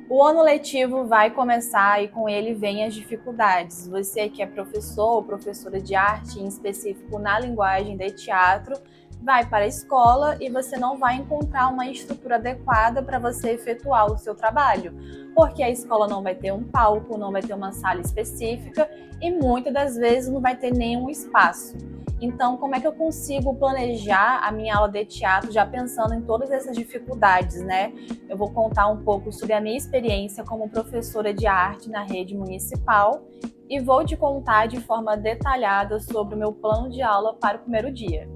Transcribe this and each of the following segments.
O ano letivo vai começar e com ele vem as dificuldades. Você que é professor ou professora de arte, em específico na linguagem de teatro, vai para a escola e você não vai encontrar uma estrutura adequada para você efetuar o seu trabalho, porque a escola não vai ter um palco, não vai ter uma sala específica e muitas das vezes não vai ter nenhum espaço. Então, como é que eu consigo planejar a minha aula de teatro já pensando em todas essas dificuldades, né? Eu vou contar um pouco sobre a minha experiência como professora de arte na rede municipal e vou te contar de forma detalhada sobre o meu plano de aula para o primeiro dia.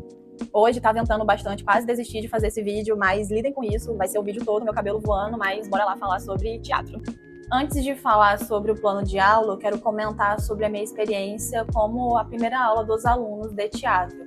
Hoje tá ventando bastante, quase desisti de fazer esse vídeo, mas lidem com isso, vai ser o vídeo todo, meu cabelo voando, mas bora lá falar sobre teatro. Antes de falar sobre o plano de aula, eu quero comentar sobre a minha experiência como a primeira aula dos alunos de teatro.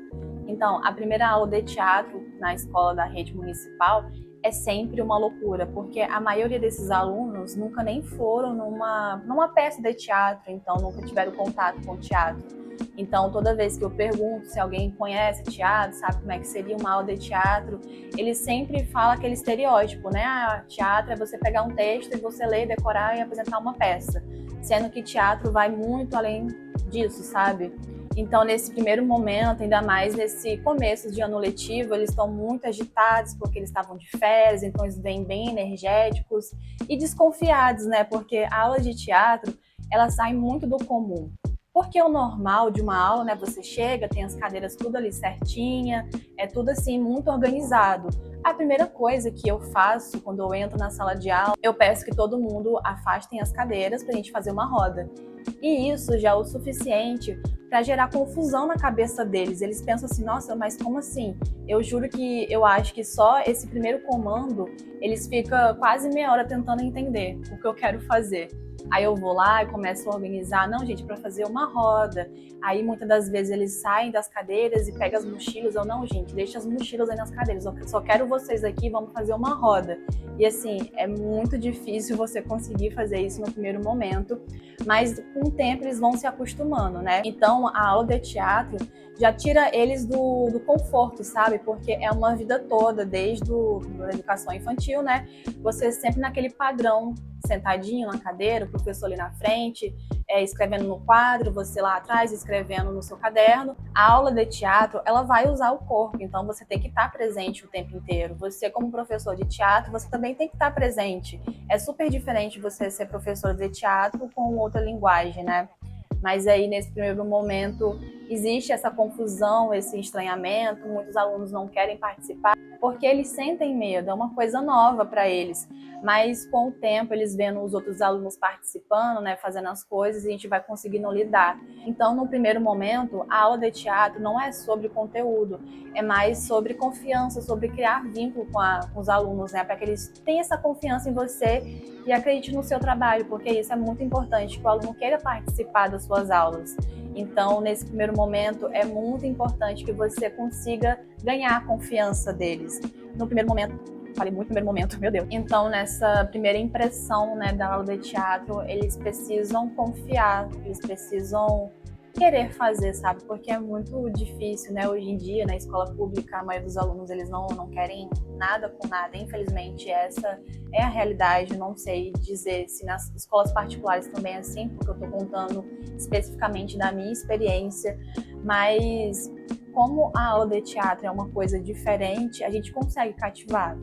Então, a primeira aula de teatro na escola da rede municipal é sempre uma loucura, porque a maioria desses alunos nunca nem foram numa peça de teatro, então nunca tiveram contato com teatro. Então, toda vez que eu pergunto se alguém conhece teatro, sabe como é que seria uma aula de teatro, ele sempre fala aquele estereótipo, né? Ah, teatro é você pegar um texto e você ler, decorar e apresentar uma peça. Sendo que teatro vai muito além disso, sabe? Então, nesse primeiro momento, ainda mais nesse começo de ano letivo, eles estão muito agitados porque eles estavam de férias, então eles vêm bem energéticos e desconfiados, né? Porque a aula de teatro, ela sai muito do comum. Porque o normal de uma aula, né, você chega, tem as cadeiras tudo ali certinha, é tudo assim muito organizado. A primeira coisa que eu faço quando eu entro na sala de aula, eu peço que todo mundo afastem as cadeiras para a gente fazer uma roda. E isso já é o suficiente para gerar confusão na cabeça deles. Eles pensam assim, nossa, mas como assim? Eu juro que eu acho que só esse primeiro comando, eles ficam quase meia hora tentando entender o que eu quero fazer. Aí eu vou lá e começo a organizar, não, gente, para fazer uma roda. Aí muitas das vezes eles saem das cadeiras e pegam as mochilas. Eu, não, gente, deixa as mochilas aí nas cadeiras. Eu só quero vocês aqui, vamos fazer uma roda. E assim, é muito difícil você conseguir fazer isso no primeiro momento, mas com o tempo eles vão se acostumando, né? Então a aula de teatro já tira eles do conforto, sabe? Porque é uma vida toda, desde a educação infantil, né? Você sempre naquele padrão, sentadinho na cadeira, o professor ali na frente, escrevendo no quadro, você lá atrás escrevendo no seu caderno. A aula de teatro, ela vai usar o corpo, então você tem que estar presente o tempo inteiro. Você, como professor de teatro, você também tem que estar presente. É super diferente você ser professor de teatro com outra linguagem, né? Mas aí, nesse primeiro momento, existe essa confusão, esse estranhamento, muitos alunos não querem participar, porque eles sentem medo, é uma coisa nova para eles. Mas com o tempo, eles vendo os outros alunos participando, né, fazendo as coisas, e a gente vai conseguindo lidar. Então, no primeiro momento, a aula de teatro não é sobre conteúdo, é mais sobre confiança, sobre criar vínculo com os alunos, né, para que eles tenham essa confiança em você e acredite no seu trabalho, porque isso é muito importante, que o aluno queira participar das suas aulas. Então, nesse primeiro momento, é muito importante que você consiga ganhar a confiança deles. No primeiro momento, falei muito primeiro momento, meu Deus. Então, nessa primeira impressão, né, da aula de teatro, eles precisam confiar, eles precisam querer fazer, sabe? Porque é muito difícil, né? Hoje em dia, na escola pública, a maioria dos alunos, eles não querem nada com nada. Infelizmente, essa é a realidade. Não sei dizer se nas escolas particulares também é assim, porque eu tô contando especificamente da minha experiência, mas como a aula de teatro é uma coisa diferente, a gente consegue cativar.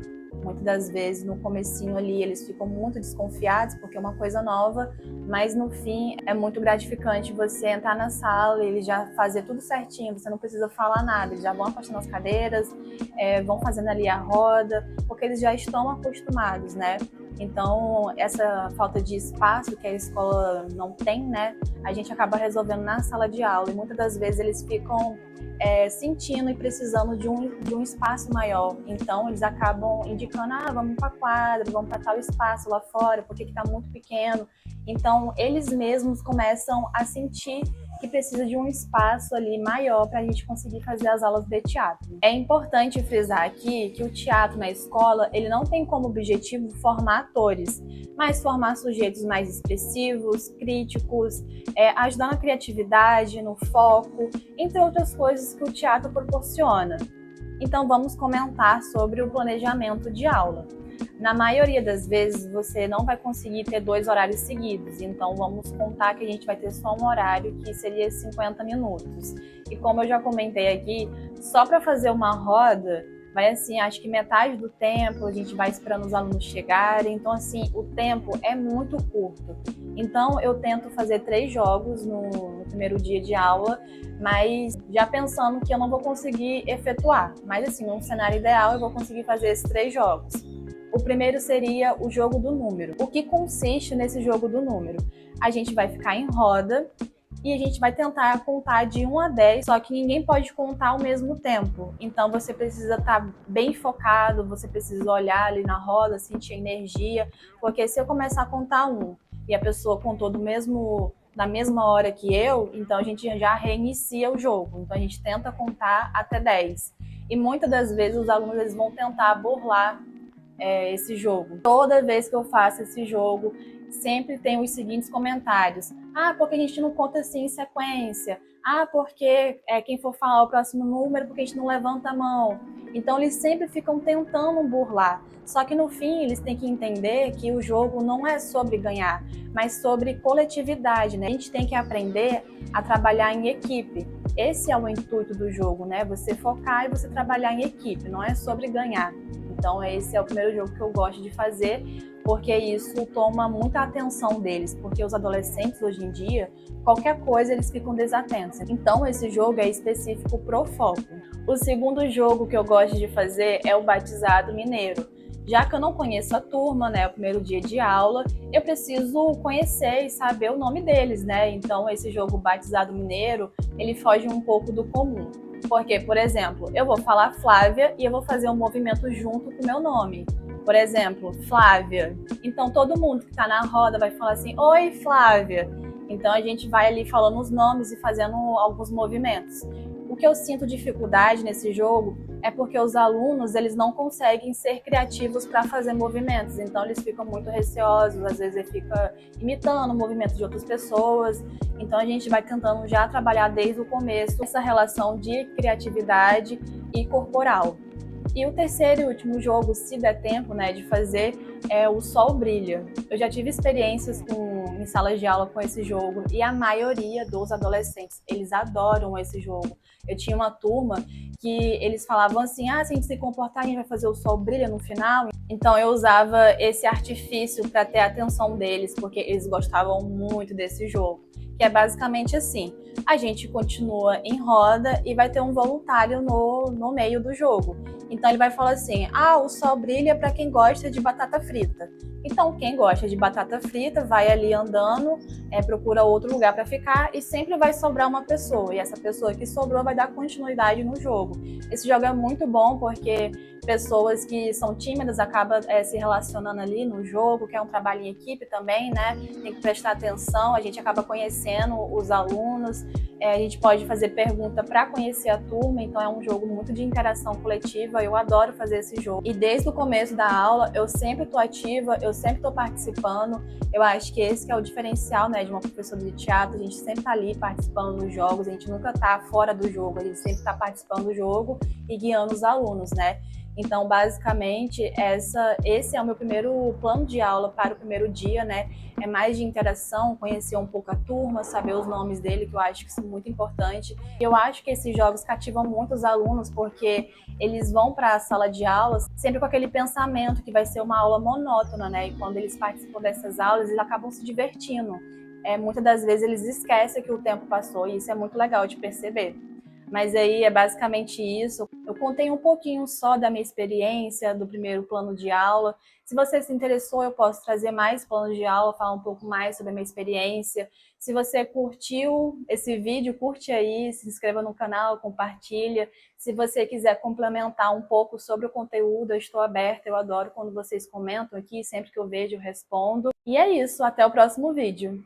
Muitas das vezes, no comecinho ali, eles ficam muito desconfiados, porque é uma coisa nova, mas no fim é muito gratificante você entrar na sala e eles já fazer tudo certinho, você não precisa falar nada, eles já vão afastando as cadeiras, vão fazendo ali a roda, porque eles já estão acostumados, né? Então, essa falta de espaço que a escola não tem, né, a gente acaba resolvendo na sala de aula, e muitas das vezes eles ficam sentindo e precisando de um espaço maior. Então, eles acabam indicando, vamos para a quadra, vamos para tal espaço lá fora, porque está muito pequeno. Então, eles mesmos começam a sentir que precisa de um espaço ali maior para a gente conseguir fazer as aulas de teatro. É importante frisar aqui que o teatro na escola, ele não tem como objetivo formar atores, mas formar sujeitos mais expressivos, críticos, ajudar na criatividade, no foco, entre outras coisas que o teatro proporciona. Então vamos comentar sobre o planejamento de aula. Na maioria das vezes, você não vai conseguir ter 2 horários seguidos, então vamos contar que a gente vai ter só um horário que seria 50 minutos. E como eu já comentei aqui, só para fazer uma roda, vai assim, acho que metade do tempo, a gente vai esperando os alunos chegarem, então assim, o tempo é muito curto. Então eu tento fazer 3 jogos no primeiro dia de aula, mas já pensando que eu não vou conseguir efetuar. Mas assim, num cenário ideal, eu vou conseguir fazer esses 3 jogos. O primeiro seria o jogo do número. O que consiste nesse jogo do número? A gente vai ficar em roda e a gente vai tentar contar de 1 a 10, só que ninguém pode contar ao mesmo tempo. Então você precisa estar bem focado, você precisa olhar ali na roda, sentir energia, porque se eu começar a contar 1 e a pessoa contou na mesma hora que eu, então a gente já reinicia o jogo. Então a gente tenta contar até 10. E muitas das vezes os alunos eles vão tentar burlar esse jogo. Toda vez que eu faço esse jogo, sempre tem os seguintes comentários. Ah, porque a gente não conta assim em sequência. Ah, porque quem for falar o próximo número, porque a gente não levanta a mão. Então eles sempre ficam tentando burlar. Só que no fim eles têm que entender que o jogo não é sobre ganhar, mas sobre coletividade, né? A gente tem que aprender a trabalhar em equipe. Esse é o intuito do jogo, né? Você focar e você trabalhar em equipe, não é sobre ganhar. Então esse é o primeiro jogo que eu gosto de fazer, porque isso toma muita atenção deles, porque os adolescentes hoje em dia, qualquer coisa eles ficam desatentos. Então esse jogo é específico pro foco. O segundo jogo que eu gosto de fazer é o batizado mineiro. Já que eu não conheço a turma, né, o primeiro dia de aula, eu preciso conhecer e saber o nome deles, né? Então esse jogo batizado mineiro, ele foge um pouco do comum. Porque, por exemplo, eu vou falar Flávia e eu vou fazer um movimento junto com o meu nome. Por exemplo, Flávia. Então todo mundo que está na roda vai falar assim, oi Flávia. Então a gente vai ali falando os nomes e fazendo alguns movimentos. O que eu sinto dificuldade nesse jogo é porque os alunos eles não conseguem ser criativos para fazer movimentos, então eles ficam muito receosos, às vezes ele fica imitando o movimento de outras pessoas. Então a gente vai tentando já trabalhar desde o começo essa relação de criatividade e corporal. E o terceiro e último jogo, se der tempo, né, de fazer, é o Sol Brilha. Eu já tive experiências em salas de aula com esse jogo e a maioria dos adolescentes, eles adoram esse jogo. Eu tinha uma turma que eles falavam assim, se a gente se comportar, a gente vai fazer o Sol Brilha no final. Então eu usava esse artifício para ter a atenção deles, porque eles gostavam muito desse jogo. Que é basicamente assim, a gente continua em roda e vai ter um voluntário no meio do jogo. Então ele vai falar assim, o sol brilha para quem gosta de batata frita. Então quem gosta de batata frita vai ali andando, procura outro lugar para ficar e sempre vai sobrar uma pessoa. E essa pessoa que sobrou vai dar continuidade no jogo. Esse jogo é muito bom porque pessoas que são tímidas acabam se relacionando ali no jogo, que é um trabalho em equipe também, né? Tem que prestar atenção, a gente acaba conhecendo os alunos, a gente pode fazer pergunta para conhecer a turma, então é um jogo muito de interação coletiva, eu adoro fazer esse jogo. E desde o começo da aula, eu sempre estou ativa, eu sempre estou participando, eu acho que esse que é o diferencial, né, de uma professora de teatro, a gente sempre está ali participando dos jogos, a gente nunca está fora do jogo, a gente sempre está participando do jogo e guiando os alunos, né? Então, basicamente, esse é o meu primeiro plano de aula para o primeiro dia, né? É mais de interação, conhecer um pouco a turma, saber os nomes dele, que eu acho que isso é muito importante. Eu acho que esses jogos cativam muito os alunos, porque eles vão para a sala de aulas sempre com aquele pensamento que vai ser uma aula monótona, né? E quando eles participam dessas aulas, eles acabam se divertindo. Muitas das vezes eles esquecem que o tempo passou, e isso é muito legal de perceber. Mas aí é basicamente isso. Eu contei um pouquinho só da minha experiência, do primeiro plano de aula. Se você se interessou, eu posso trazer mais planos de aula, falar um pouco mais sobre a minha experiência. Se você curtiu esse vídeo, curte aí, se inscreva no canal, compartilha. Se você quiser complementar um pouco sobre o conteúdo, eu estou aberta. Eu adoro quando vocês comentam aqui, sempre que eu vejo eu respondo. E é isso, até o próximo vídeo.